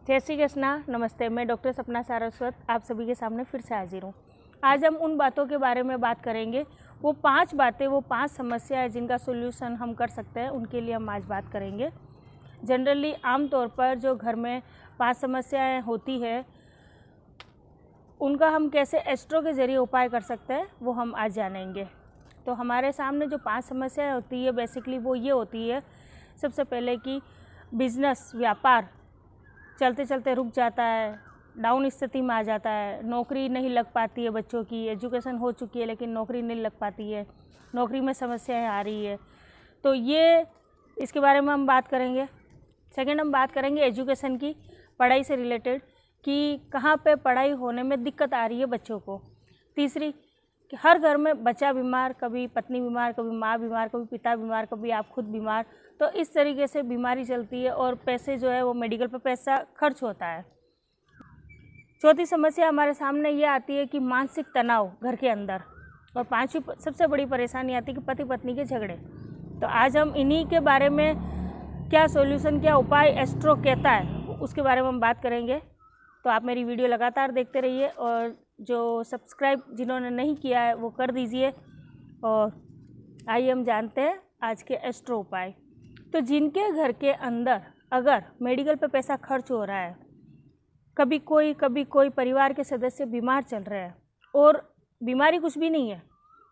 जय श्री कृष्णा। नमस्ते, मैं डॉक्टर सपना सारस्वत आप सभी के सामने फिर से हाजिर हूँ। आज हम उन बातों के बारे में बात करेंगे, वो 5 बातें, वो 5 समस्याएं जिनका सोल्यूशन हम कर सकते हैं, उनके लिए हम आज बात करेंगे। जनरली आमतौर पर जो घर में 5 समस्याएं होती है, उनका हम कैसे एस्ट्रो के ज़रिए उपाय कर सकते हैं, वो हम आज जानेंगे। तो हमारे सामने जो 5 समस्याएं होती है, बेसिकली वो ये होती है। सबसे पहले कि बिजनेस, व्यापार चलते चलते रुक जाता है, डाउन स्थिति में आ जाता है, नौकरी नहीं लग पाती है, बच्चों की एजुकेशन हो चुकी है लेकिन नौकरी नहीं लग पाती है, नौकरी में समस्याएं आ रही है। तो ये इसके बारे में हम बात करेंगे। सेकंड, हम बात करेंगे एजुकेशन की, पढ़ाई से रिलेटेड, कि कहाँ पे पढ़ाई होने में दिक्कत आ रही है बच्चों को। तीसरी, कि हर घर में बच्चा बीमार, कभी पत्नी बीमार, कभी माँ बीमार, कभी पिता बीमार, कभी आप खुद बीमार, तो इस तरीके से बीमारी चलती है और पैसे जो है वो मेडिकल पर पैसा खर्च होता है। चौथी समस्या हमारे सामने ये आती है कि मानसिक तनाव घर के अंदर। और पांचवी सबसे बड़ी परेशानी आती है कि पति पत्नी के झगड़े। तो आज हम इन्हीं के बारे में, क्या सॉल्यूशन, क्या उपाय एस्ट्रो कहता है, उसके बारे में हम बात करेंगे। तो आप मेरी वीडियो लगातार देखते रहिए और जो सब्सक्राइब जिन्होंने नहीं किया है वो कर दीजिए। और आइए हम जानते हैं आज के एस्ट्रो उपाय। तो जिनके घर के अंदर अगर मेडिकल पे पैसा खर्च हो रहा है, कभी कोई परिवार के सदस्य बीमार चल रहे हैं और बीमारी कुछ भी नहीं है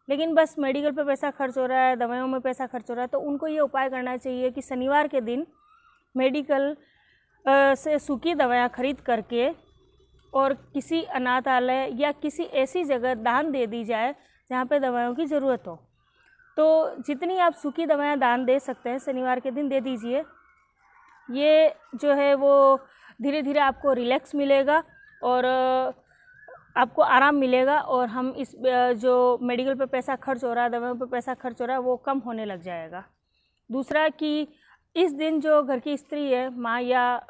लेकिन बस मेडिकल पे पैसा खर्च हो रहा है, दवाइयों में पैसा खर्च हो रहा है, तो उनको ये उपाय करना चाहिए कि शनिवार के दिन मेडिकल से सूखी दवाइयाँ खरीद करके और किसी अनाथालय या किसी ऐसी जगह दान दे दी जाए जहाँ पे दवाइयों की ज़रूरत हो। तो जितनी आप सूखी दवाइयाँ दान दे सकते हैं शनिवार के दिन दे दीजिए। ये जो है वो धीरे धीरे आपको रिलैक्स मिलेगा और आपको आराम मिलेगा और हम इस जो मेडिकल पे पैसा खर्च हो रहा है, दवाइयों पे पैसा खर्च हो रहा है, वो कम होने लग जाएगा। दूसरा कि इस दिन जो घर की स्त्री है, माँ या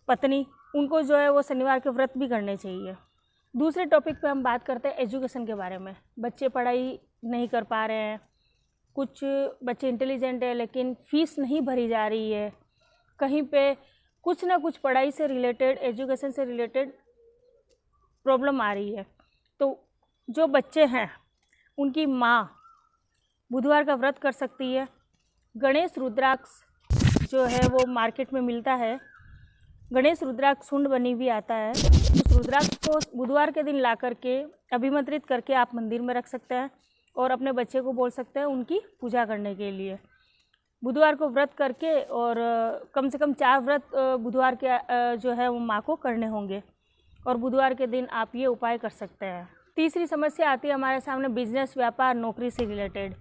पत्नी, उनको जो है वो शनिवार के व्रत भी करने चाहिए। दूसरे टॉपिक पे हम बात करते हैं एजुकेशन के बारे में। बच्चे पढ़ाई नहीं कर पा रहे हैं, कुछ बच्चे इंटेलिजेंट है लेकिन फ़ीस नहीं भरी जा रही है, कहीं पे कुछ ना कुछ पढ़ाई से रिलेटेड, एजुकेशन से रिलेटेड प्रॉब्लम आ रही है। तो जो बच्चे हैं उनकी माँ बुधवार का व्रत कर सकती है। गणेश रुद्राक्ष जो है वो मार्केट में मिलता है, गणेश रुद्राक्ष सुंड बनी भी आता है। उस रुद्राक्ष को बुधवार के दिन ला करके अभिमंत्रित करके आप मंदिर में रख सकते हैं और अपने बच्चे को बोल सकते हैं उनकी पूजा करने के लिए। बुधवार को व्रत करके, और कम से कम 4 व्रत बुधवार के जो है वो माँ को करने होंगे और बुधवार के दिन आप ये उपाय कर सकते हैं। तीसरी समस्या आती है हमारे सामने बिजनेस, व्यापार, नौकरी से रिलेटेड।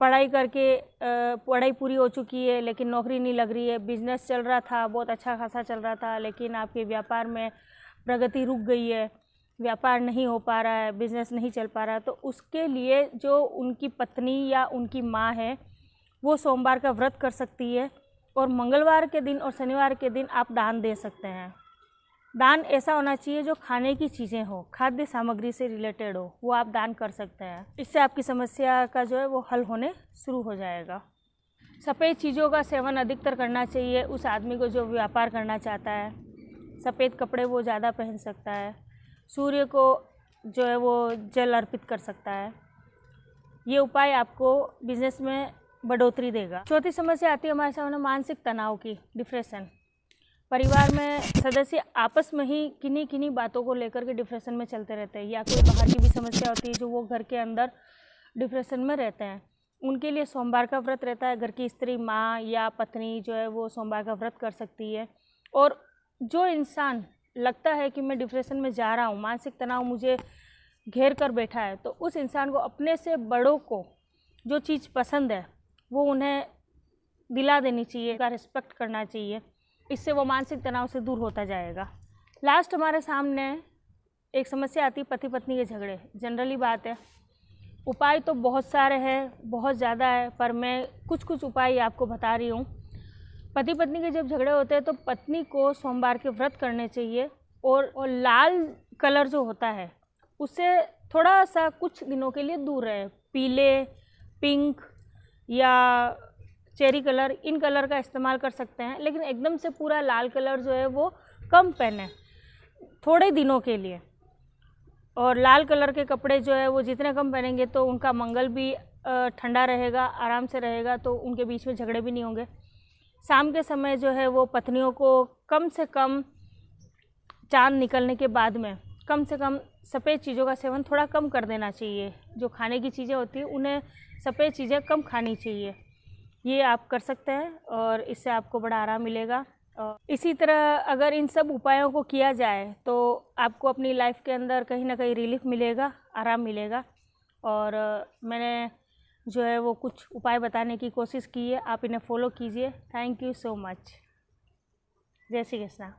पढ़ाई करके पढ़ाई पूरी हो चुकी है लेकिन नौकरी नहीं लग रही है, बिजनेस चल रहा था, बहुत अच्छा खासा चल रहा था, लेकिन आपके व्यापार में प्रगति रुक गई है, व्यापार नहीं हो पा रहा है, बिजनेस नहीं चल पा रहा है। तो उसके लिए जो उनकी पत्नी या उनकी माँ है वो सोमवार का व्रत कर सकती है और मंगलवार के दिन और शनिवार के दिन आप दान दे सकते हैं। दान ऐसा होना चाहिए जो खाने की चीज़ें हो, खाद्य सामग्री से रिलेटेड हो, वो आप दान कर सकते हैं। इससे आपकी समस्या का जो है वो हल होने शुरू हो जाएगा। सफ़ेद चीज़ों का सेवन अधिकतर करना चाहिए उस आदमी को जो व्यापार करना चाहता है। सफ़ेद कपड़े वो ज़्यादा पहन सकता है। सूर्य को जो है वो जल अर्पित कर सकता है। ये उपाय आपको बिजनेस में बढ़ोतरी देगा। चौथी समस्या आती है हमारे सामने मानसिक तनाव की, डिप्रेशन। परिवार में सदस्य आपस में ही किन्हीं किन्हीं बातों को लेकर के डिप्रेशन में चलते रहते हैं, या कोई बाहर की भी समस्या होती है जो वो घर के अंदर डिप्रेशन में रहते हैं। उनके लिए सोमवार का व्रत रहता है। घर की स्त्री, माँ या पत्नी जो है वो सोमवार का व्रत कर सकती है। और जो इंसान लगता है कि मैं डिप्रेशन में जा रहा हूँ, मानसिक तनाव मुझे घेर कर बैठा है, तो उस इंसान को अपने से बड़ों को जो चीज़ पसंद है वो उन्हें दिला देनी चाहिए, का रिस्पेक्ट करना चाहिए। इससे वो मानसिक तनाव से दूर होता जाएगा। लास्ट हमारे सामने एक समस्या आती है पति पत्नी के झगड़े। जनरली बात है, उपाय तो बहुत सारे हैं, बहुत ज़्यादा है, पर मैं कुछ उपाय आपको बता रही हूँ। पति पत्नी के जब झगड़े होते हैं तो पत्नी को सोमवार के व्रत करने चाहिए और लाल कलर जो होता है उससे थोड़ा सा कुछ दिनों के लिए दूर रहे। पीले, पिंक या चेरी कलर, इन कलर का इस्तेमाल कर सकते हैं। लेकिन एकदम से पूरा लाल कलर जो है वो कम पहने, थोड़े दिनों के लिए। और लाल कलर के कपड़े जो है वो जितने कम पहनेंगे तो उनका मंगल भी ठंडा रहेगा, आराम से रहेगा, तो उनके बीच में झगड़े भी नहीं होंगे। शाम के समय जो है वो पत्नियों को कम से कम चांद निकलने के बाद में कम से कम सफ़ेद चीज़ों का सेवन थोड़ा कम कर देना चाहिए। जो खाने की चीज़ें होती हैं उन्हें सफ़ेद चीज़ें कम खानी चाहिए। ये आप कर सकते हैं और इससे आपको बड़ा आराम मिलेगा। और इसी तरह अगर इन सब उपायों को किया जाए तो आपको अपनी लाइफ के अंदर कहीं ना कहीं रिलीफ मिलेगा, आराम मिलेगा। और मैंने जो है वो कुछ उपाय बताने की कोशिश की है, आप इन्हें फॉलो कीजिए। Thank you so much. जय श्री कृष्णा।